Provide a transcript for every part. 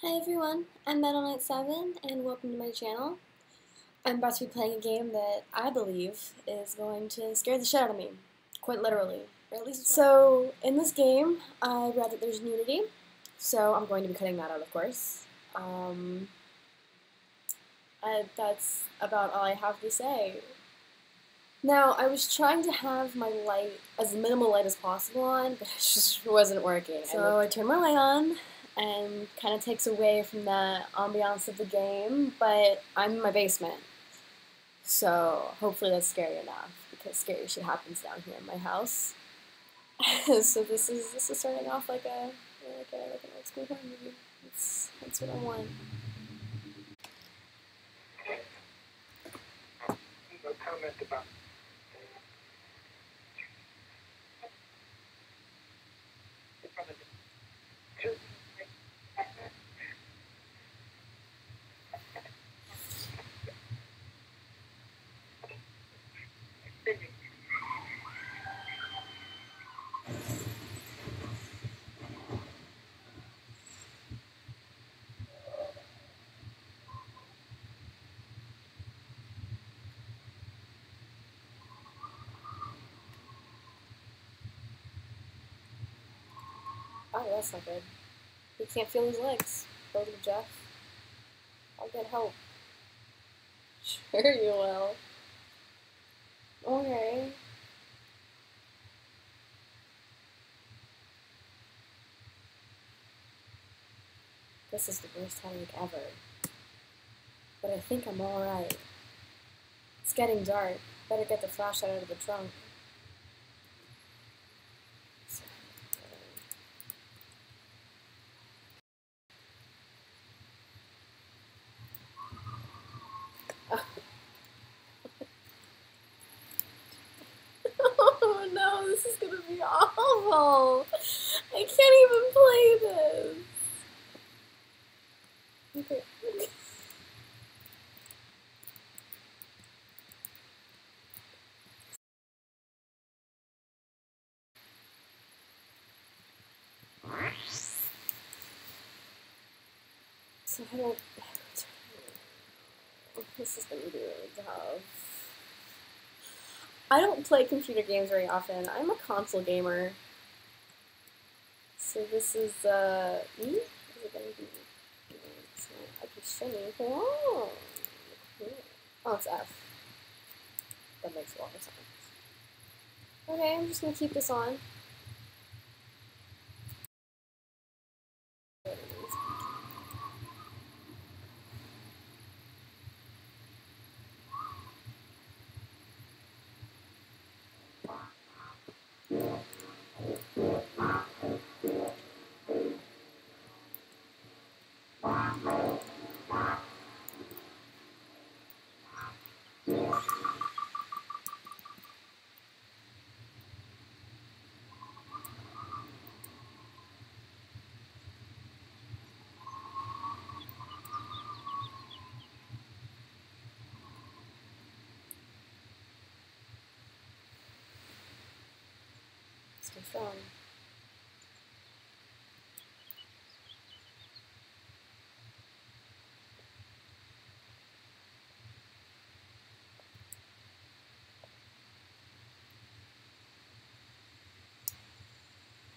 Hi everyone, I'm Metal Knight7 and welcome to my channel. I'm about to be playing a game that I believe is going to scare the shit out of me, quite literally. Or at least so, in this game, I read that there's nudity, so I'm going to be cutting that out, of course. That's about all I have to say. Now, I was trying to have my light, as minimal light as possible on, but it just wasn't working. So I turned my light on, and kind of takes away from the ambiance of the game, but I'm in my basement. So hopefully that's scary enough, because scary shit happens down here in my house. So this is starting off like an old school horror movie. That's what I want. No comment about Oh, that's not good. He can't feel his legs. Go to Jeff. I'll get help. Sure you will. Okay. This is the worst headache ever. But I think I'm alright. It's getting dark. Better get the flashlight out of the trunk. Oh no, this is gonna be awful. I can't even play this. Okay. So I don't. This is gonna be really tough. I don't play computer games very often. I'm a console gamer. So this is E? Is it gonna be? It's not. Okay, shiny. Oh, oh, it's F. That makes a lot of sense. Okay, I'm just gonna keep this on. Stay strong.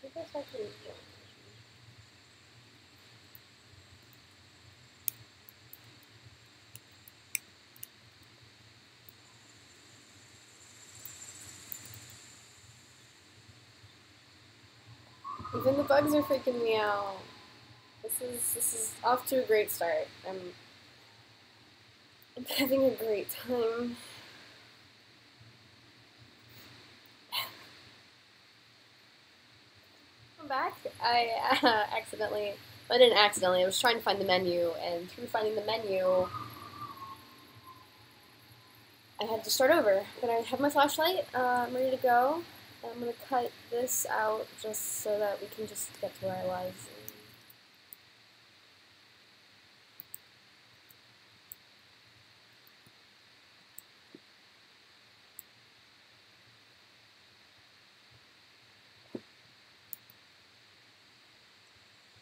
I guess I can. Even the bugs are freaking me out. This is off to a great start. I'm having a great time. I'm back. I accidentally. I didn't accidentally. I was trying to find the menu, and through finding the menu, I had to start over. But I have my flashlight. I'm ready to go. I'm gonna cut this out just so that we can just get to where I was.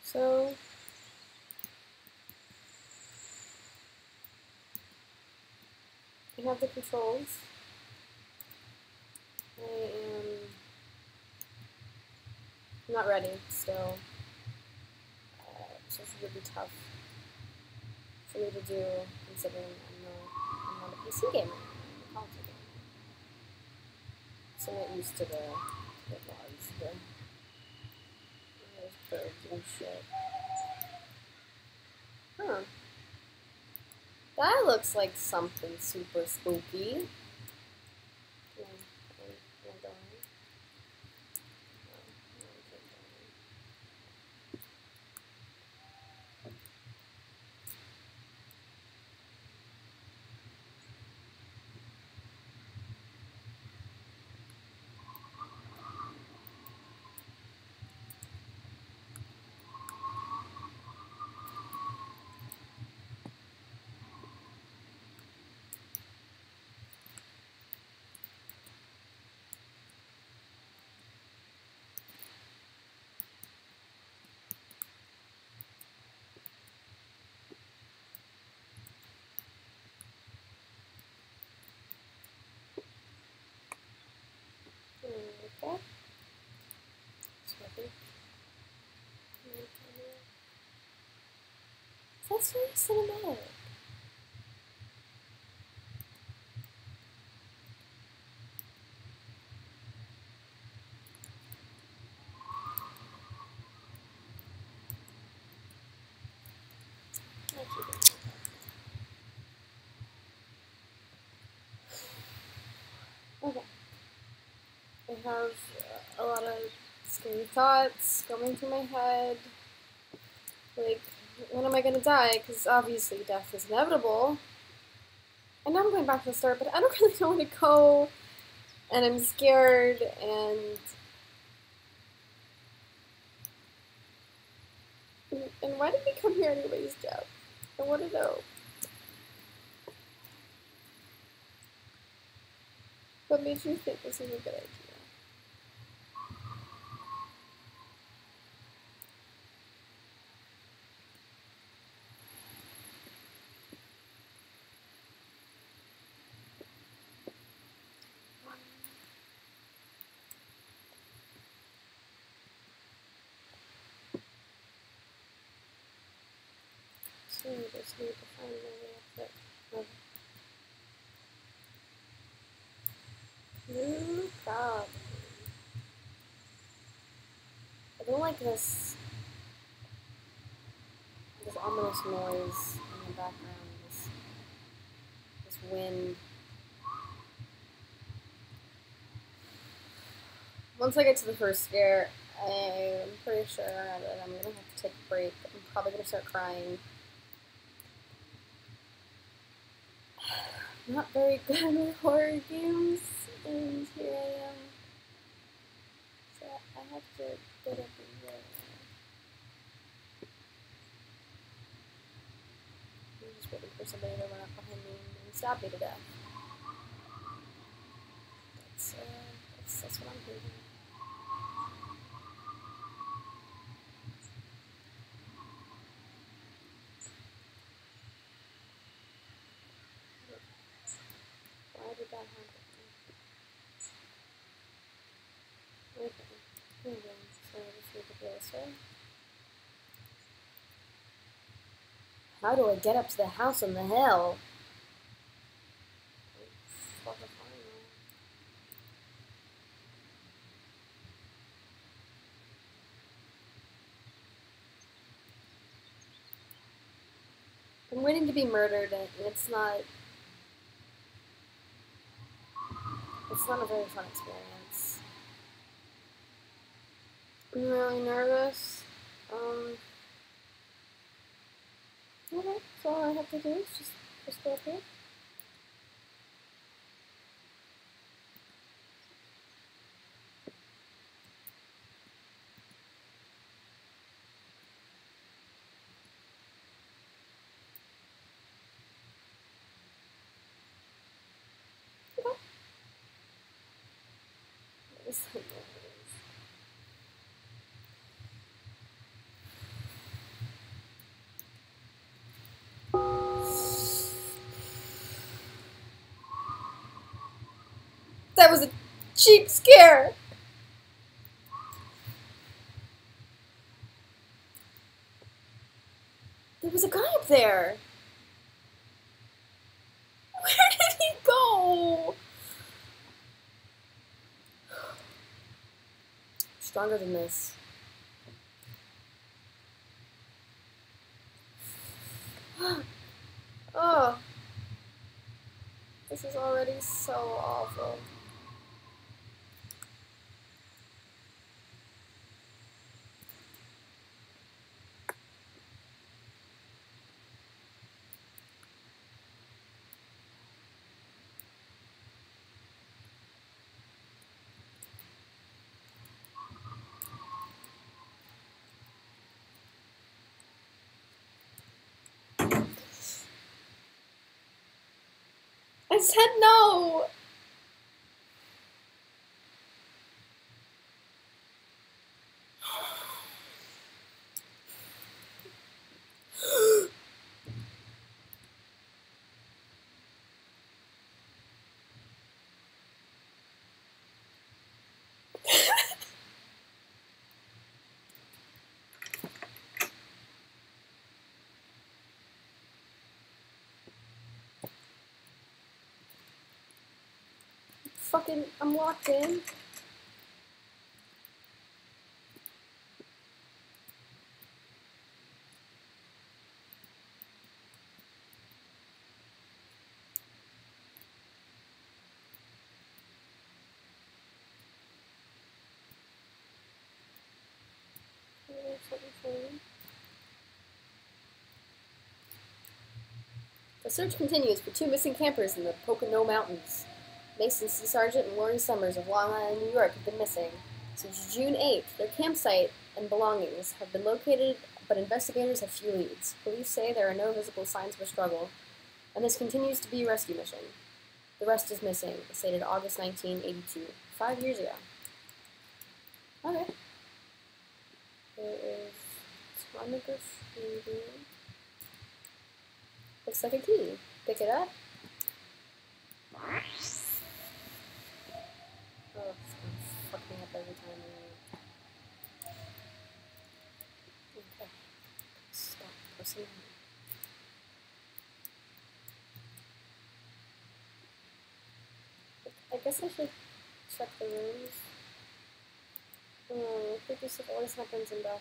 So I have the controls. I'm not ready still. So it's really tough for me to do, considering I'm not a PC gamer, I'm a console gamer. So I'm not used to the laws, there's birds and shit. Huh. That looks like something super spooky. Can I go in? No, I can't go Okay. So I think that's very cinematic. Okay. I have a lot of scary thoughts going through my head. Like, when am I gonna die? Because obviously death is inevitable. I know I'm going back to the start, but I don't really know where to go. And I'm scared, and why did we come here anyways, Jeff? I want to know. What made you think this was a good idea? So we just need to find a way up there. New problem. I don't like this ominous noise in the background, this wind. Once I get to the first scare, I'm pretty sure that I'm gonna have to take a break. I'm probably gonna start crying. I'm not very good with horror games, and here I am. So I have to get up and go. I'm just waiting for somebody to run up behind me and stab me to death. That's what I'm thinking. Why did that happen? Okay. Here we go. So I just need to go this way. How do I get up to the house on the hill? I'm waiting to be murdered, and it's not a very fun experience. I'm really nervous. Okay, so all I have to do is just go up here. That was a cheap scare. There was a guy up there. Where did he go? Stronger than this. Oh. This is already so awful. I said no! Fucking, I'm locked in. The search continues for two missing campers in the Pocono Mountains. Mason C. Sargent and Lori Summers of Long Island, New York have been missing. Since June 8th, their campsite and belongings have been located, but investigators have few leads. Police say there are no visible signs of a struggle, and this continues to be a rescue mission. The rest is missing, stated August 1982, 5 years ago. Okay. There is photography. Looks like a key. Pick it up. Oh, it's gonna fuck me up every time. Okay. Stop pressing. I guess I should check the rooms. Creepy stuff always happens in bathrooms.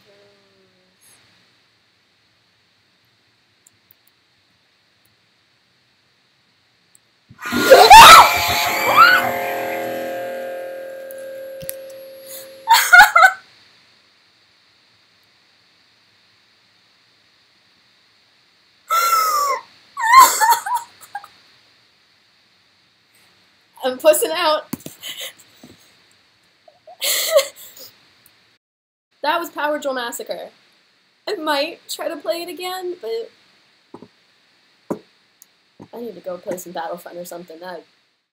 I'm pussing out. That was Power Drill Massacre. I might try to play it again, but I need to go play some Battlefront or something. That